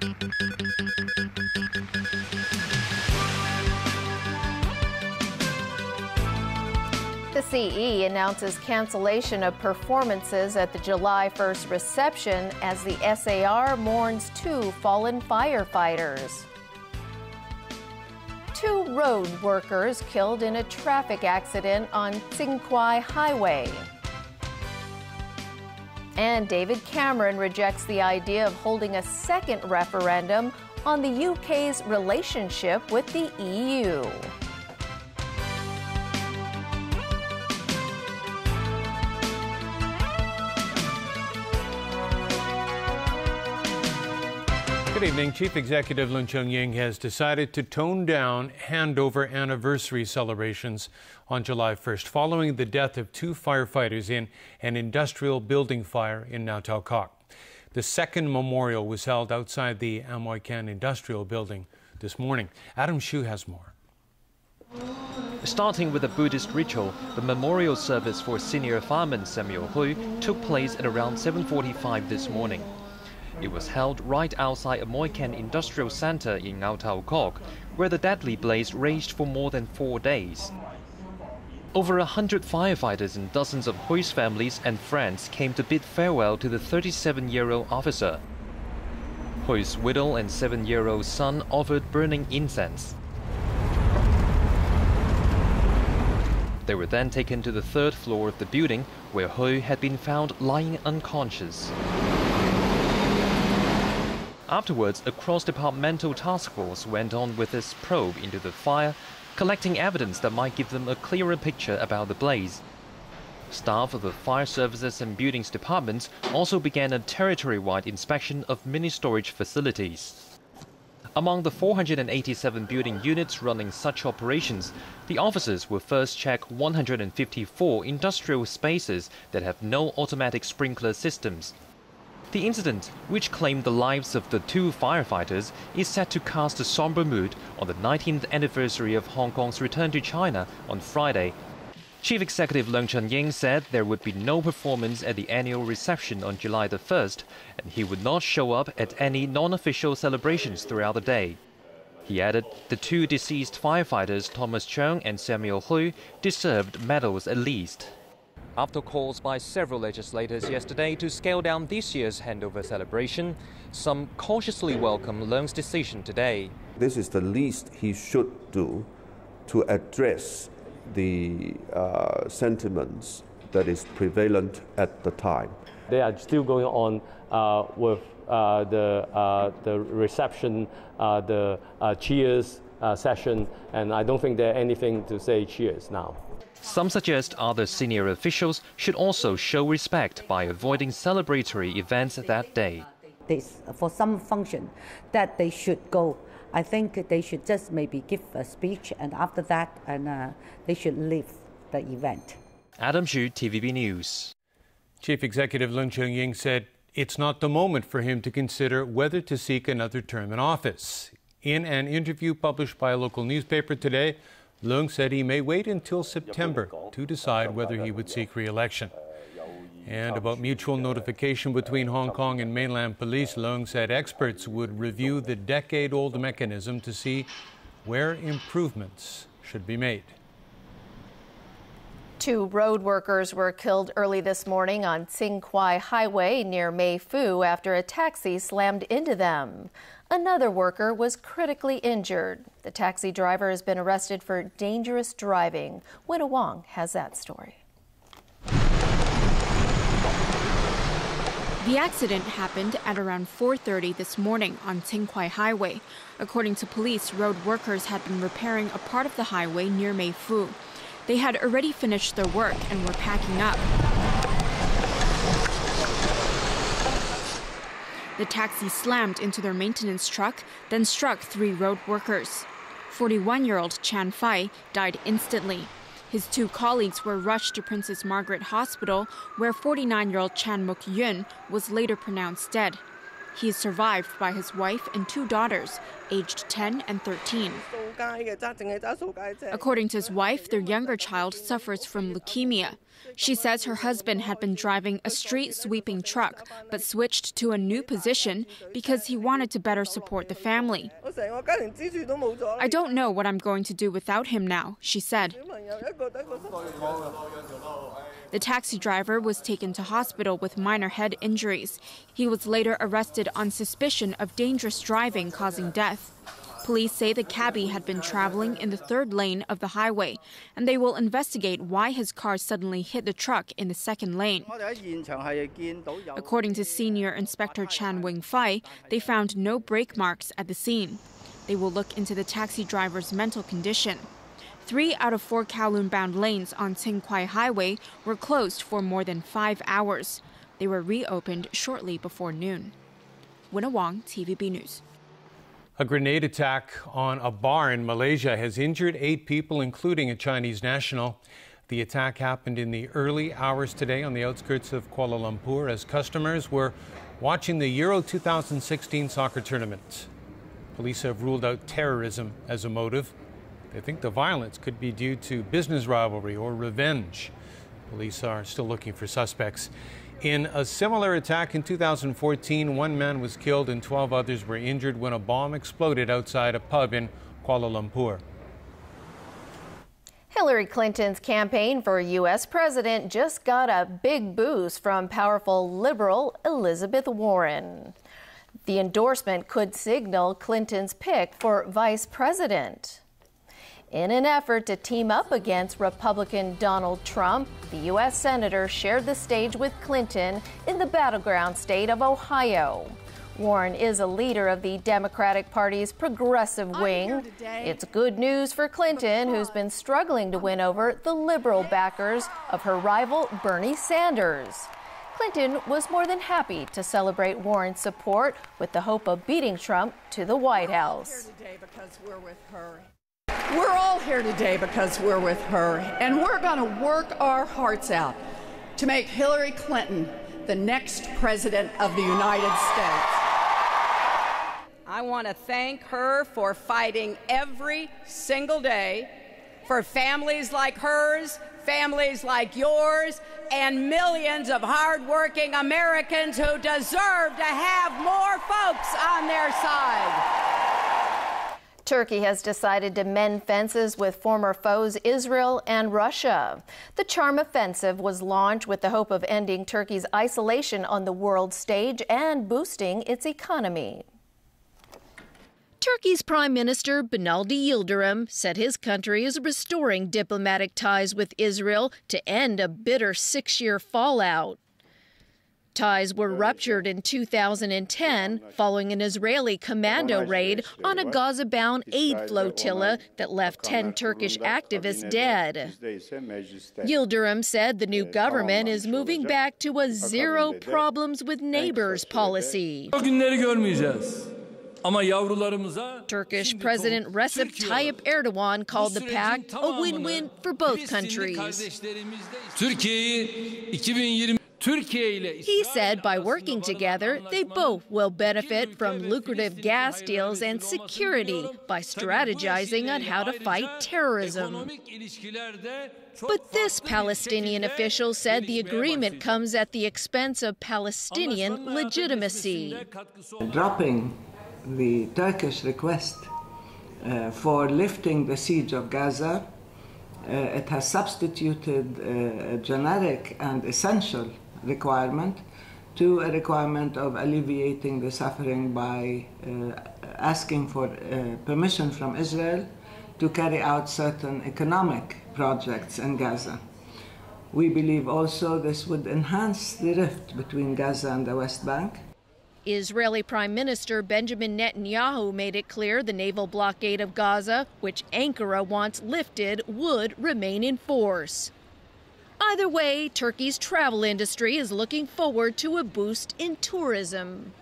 The CE announces cancellation of performances at the July 1st reception as the SAR mourns 2 fallen firefighters. 2 road workers killed in a traffic accident on Tsinghua Highway. And David Cameron rejects the idea of holding a second referendum on the UK's relationship with the EU. Good evening. Chief Executive Leung Chun-ying has decided to tone down handover anniversary celebrations on July 1st, following the death of 2 firefighters in an industrial building fire in Ngo Tau Kok. The second memorial was held outside the Amoy Can Industrial Building this morning. Adam Shu has more. Starting with a Buddhist ritual, the memorial service for senior fireman Samuel Hui took place at around 7:45 this morning. It was held right outside Amoy Can Industrial Center in Ngo Tau Kok, where the deadly blaze raged for more than 4 days. Over 100 firefighters and dozens of Hui's families and friends came to bid farewell to the 37-year-old officer. Hui's widow and 7-year-old son offered burning incense. They were then taken to the 3rd floor of the building, where Hui had been found lying unconscious. Afterwards, a cross-departmental task force went on with its probe into the fire, collecting evidence that might give them a clearer picture about the blaze. Staff of the fire services and buildings departments also began a territory-wide inspection of mini-storage facilities. Among the 487 building units running such operations, the officers will first check 154 industrial spaces that have no automatic sprinkler systems. The incident, which claimed the lives of the 2 firefighters, is set to cast a somber mood on the 19th anniversary of Hong Kong's return to China on Friday. Chief Executive Leung Chun-ying said there would be no performance at the annual reception on July the 1st, and he would not show up at any non-official celebrations throughout the day. He added the 2 deceased firefighters, Thomas Cheung and Samuel Hui, deserved medals at least. After calls by several legislators yesterday to scale down this year's handover celebration, some cautiously welcome Leung's decision today. This is the least he should do to address the sentiments that is prevalent at the time. They are still going on with the reception, the cheers session, and I don't think there's anything to say cheers now. Some suggest other senior officials should also show respect by avoiding celebratory events that day. For some function that they should go, I think they should just maybe give a speech, and after that, they should leave the event. Adam Xu, TVB News. Chief Executive Leung Chun-ying said it's not the moment for him to consider whether to seek another term in office. In an interview published by a local newspaper today, Leung said he may wait until September to decide whether he would seek re-election. And about mutual notification between Hong Kong and mainland police, Leung said experts would review the decade-old mechanism to see where improvements should be made. 2 road workers were killed early this morning on Tsinghua Highway near Mei Fu after a taxi slammed into them. Another worker was critically injured. The taxi driver has been arrested for dangerous driving. Winna Wong has that story. The accident happened at around 4:30 this morning on Tsinghua Highway. According to police, road workers had been repairing a part of the highway near Mei Fu. They had already finished their work and were packing up. The taxi slammed into their maintenance truck, then struck 3 road workers. 41-year-old Chan Fai died instantly. His 2 colleagues were rushed to Princess Margaret Hospital, where 49-year-old Chan Muk Yun was later pronounced dead. He is survived by his wife and 2 daughters, aged 10 and 13. According to his wife, their younger child suffers from leukemia. She says her husband had been driving a street sweeping truck, but switched to a new position because he wanted to better support the family. I don't know what I'm going to do without him now, she said. The taxi driver was taken to hospital with minor head injuries. He was later arrested on suspicion of dangerous driving causing death. Police say the cabbie had been traveling in the 3rd lane of the highway, and they will investigate why his car suddenly hit the truck in the 2nd lane. According to Senior Inspector Chan Wing-Fai, they found no brake marks at the scene. They will look into the taxi driver's mental condition. 3 out of 4 Kowloon-bound lanes on Tsing-Kwai Highway were closed for more than 5 hours. They were reopened shortly before noon. Winna Wong, TVB News. A grenade attack on a bar in Malaysia has injured 8 people, including a Chinese national. The attack happened in the early hours today on the outskirts of Kuala Lumpur as customers were watching the Euro 2016 soccer tournament. Police have ruled out terrorism as a motive. They think the violence could be due to business rivalry or revenge. Police are still looking for suspects. In a similar attack in 2014, 1 man was killed and 12 others were injured when a bomb exploded outside a pub in Kuala Lumpur. Hillary Clinton's campaign for U.S. president just got a big boost from powerful liberal Elizabeth Warren. The endorsement could signal Clinton's pick for vice president. In an effort to team up against Republican Donald Trump, the U.S. Senator shared the stage with Clinton in the battleground state of Ohio. Warren is a leader of the Democratic Party's progressive wing. It's good news for Clinton, who's been struggling to win over the liberal backers of her rival Bernie Sanders. Clinton was more than happy to celebrate Warren's support with the hope of beating Trump to the White House. We're all here today because we're with her, and we're going to work our hearts out to make Hillary Clinton the next president of the United States. I want to thank her for fighting every single day for families like hers, families like yours, and millions of hardworking Americans who deserve to have more folks on their side. Turkey has decided to mend fences with former foes Israel and Russia. The Charm Offensive was launched with the hope of ending Turkey's isolation on the world stage and boosting its economy. Turkey's Prime Minister Binali Yildirim said his country is restoring diplomatic ties with Israel to end a bitter 6-year fallout. Ties were ruptured in 2010 following an Israeli commando raid on a Gaza-bound aid flotilla that left 10 Turkish activists dead. Yildirim said the new government is moving back to a zero problems with neighbors policy. Turkish President Recep Tayyip Erdogan called the pact a win-win for both countries. He said by working together, they both will benefit from lucrative gas deals and security by strategizing on how to fight terrorism. But this Palestinian official said the agreement comes at the expense of Palestinian legitimacy. Dropping the Turkish request for lifting the siege of Gaza, it has substituted a generic and essential requirement to a requirement of alleviating the suffering by asking for permission from Israel to carry out certain economic projects in Gaza. We believe also this would enhance the rift between Gaza and the West Bank. Israeli Prime Minister Benjamin Netanyahu made it clear the naval blockade of Gaza, which Ankara wants lifted, would remain in force. Either way, Turkey's travel industry is looking forward to a boost in tourism.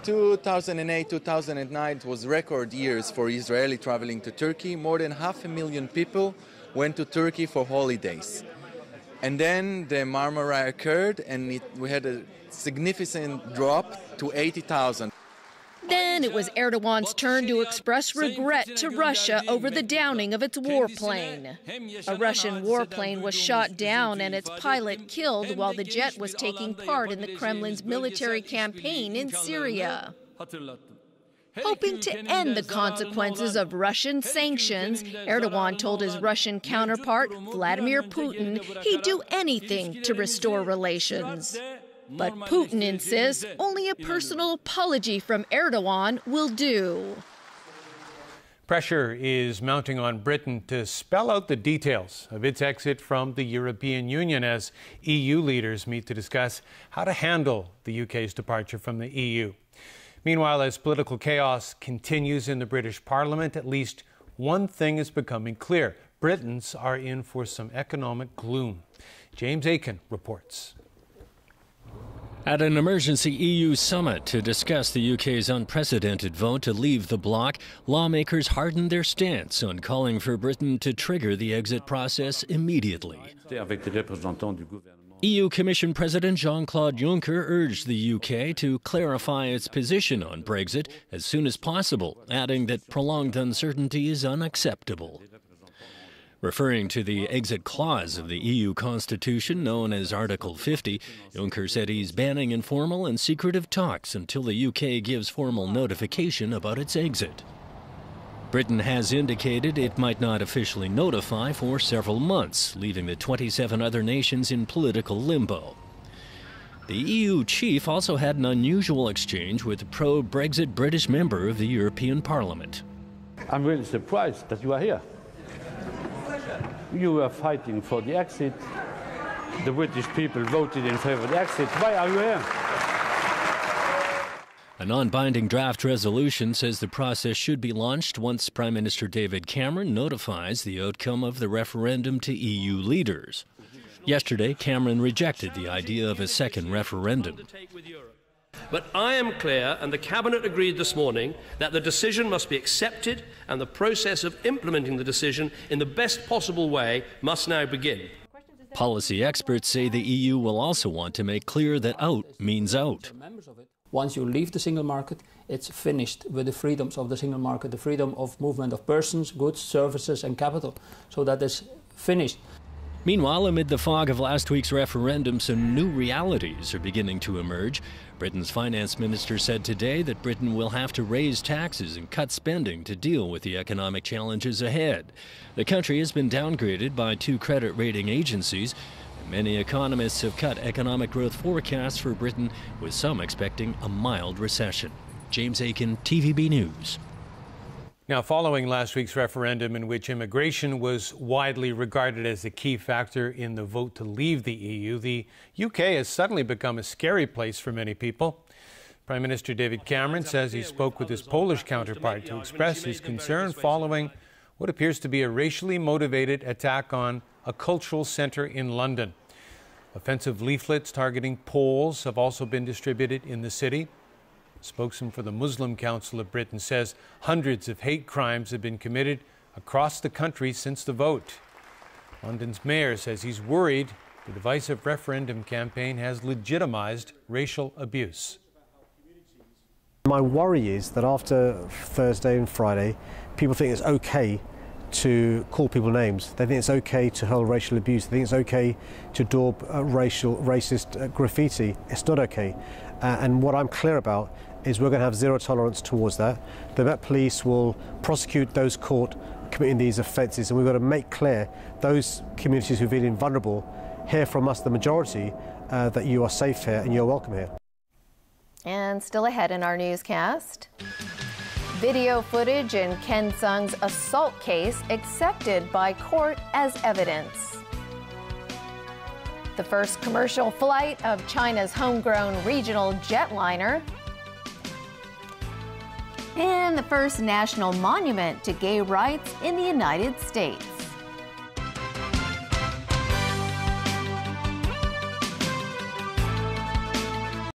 2008-2009 was record years for Israeli traveling to Turkey. More than 500,000 people went to Turkey for holidays. And then the Marmara occurred, and we had a significant drop to 80,000. Then it was Erdogan's turn to express regret to Russia over the downing of its warplane. A Russian warplane was shot down and its pilot killed while the jet was taking part in the Kremlin's military campaign in Syria. Hoping to end the consequences of Russian sanctions, Erdogan told his Russian counterpart, Vladimir Putin, he'd do anything to restore relations. But Putin insists only a personal apology from Erdogan will do. Pressure is mounting on Britain to spell out the details of its exit from the European Union as EU leaders meet to discuss how to handle the UK's departure from the EU. Meanwhile, as political chaos continues in the British Parliament, at least one thing is becoming clear. Britons are in for some economic gloom. James Aiken reports. At an emergency EU summit to discuss the UK's unprecedented vote to leave the bloc, lawmakers hardened their stance on calling for Britain to trigger the exit process immediately. EU Commission President Jean-Claude Juncker urged the UK to clarify its position on Brexit as soon as possible, adding that prolonged uncertainty is unacceptable. Referring to the exit clause of the EU constitution known as Article 50, Juncker said he's banning informal and secretive talks until the UK gives formal notification about its exit. Britain has indicated it might not officially notify for several months, leaving the 27 other nations in political limbo. The EU chief also had an unusual exchange with a pro-Brexit British member of the European Parliament. I'm really surprised that you are here. You were fighting for the exit. The British people voted in favor of the exit. Why are you here? A non-binding draft resolution says the process should be launched once Prime Minister David Cameron notifies the outcome of the referendum to EU leaders. Yesterday, Cameron rejected the idea of a second referendum. But I am clear, and the Cabinet agreed this morning, that the decision must be accepted and the process of implementing the decision in the best possible way must now begin. Policy experts say the EU will also want to make clear that out means out. Once you leave the single market, it's finished with the freedoms of the single market, the freedom of movement of persons, goods, services and capital. So that is finished. Meanwhile, amid the fog of last week's referendum, some new realities are beginning to emerge. Britain's finance minister said today that Britain will have to raise taxes and cut spending to deal with the economic challenges ahead. The country has been downgraded by 2 credit rating agencies. Many economists have cut economic growth forecasts for Britain, with some expecting a mild recession. James Aiken, TVB News. Now, following last week's referendum in which immigration was widely regarded as a key factor in the vote to leave the EU, the UK has suddenly become a scary place for many people. Prime Minister David Cameron says he spoke with his Polish counterpart to express his concern following what appears to be a racially motivated attack on a cultural centre in London. Offensive leaflets targeting Poles have also been distributed in the city. A spokesman for the Muslim Council of Britain says hundreds of hate crimes have been committed across the country since the vote. London's mayor says he's worried the divisive referendum campaign has legitimized racial abuse. My worry is that after Thursday and Friday, people think it's okay to call people names. They think it's okay to hurl racial abuse. They think it's okay to daub racist graffiti. It's not okay. And what I'm clear about is we're going to have zero tolerance towards that. The Met Police will prosecute those caught committing these offences, and we've got to make clear those communities who are feeling vulnerable hear from us, the majority, that you are safe here and you're welcome here. And still ahead in our newscast. Video footage in Ken Sung's assault case accepted by court as evidence. The first commercial flight of China's homegrown regional jetliner. And the first national monument to gay rights in the United States.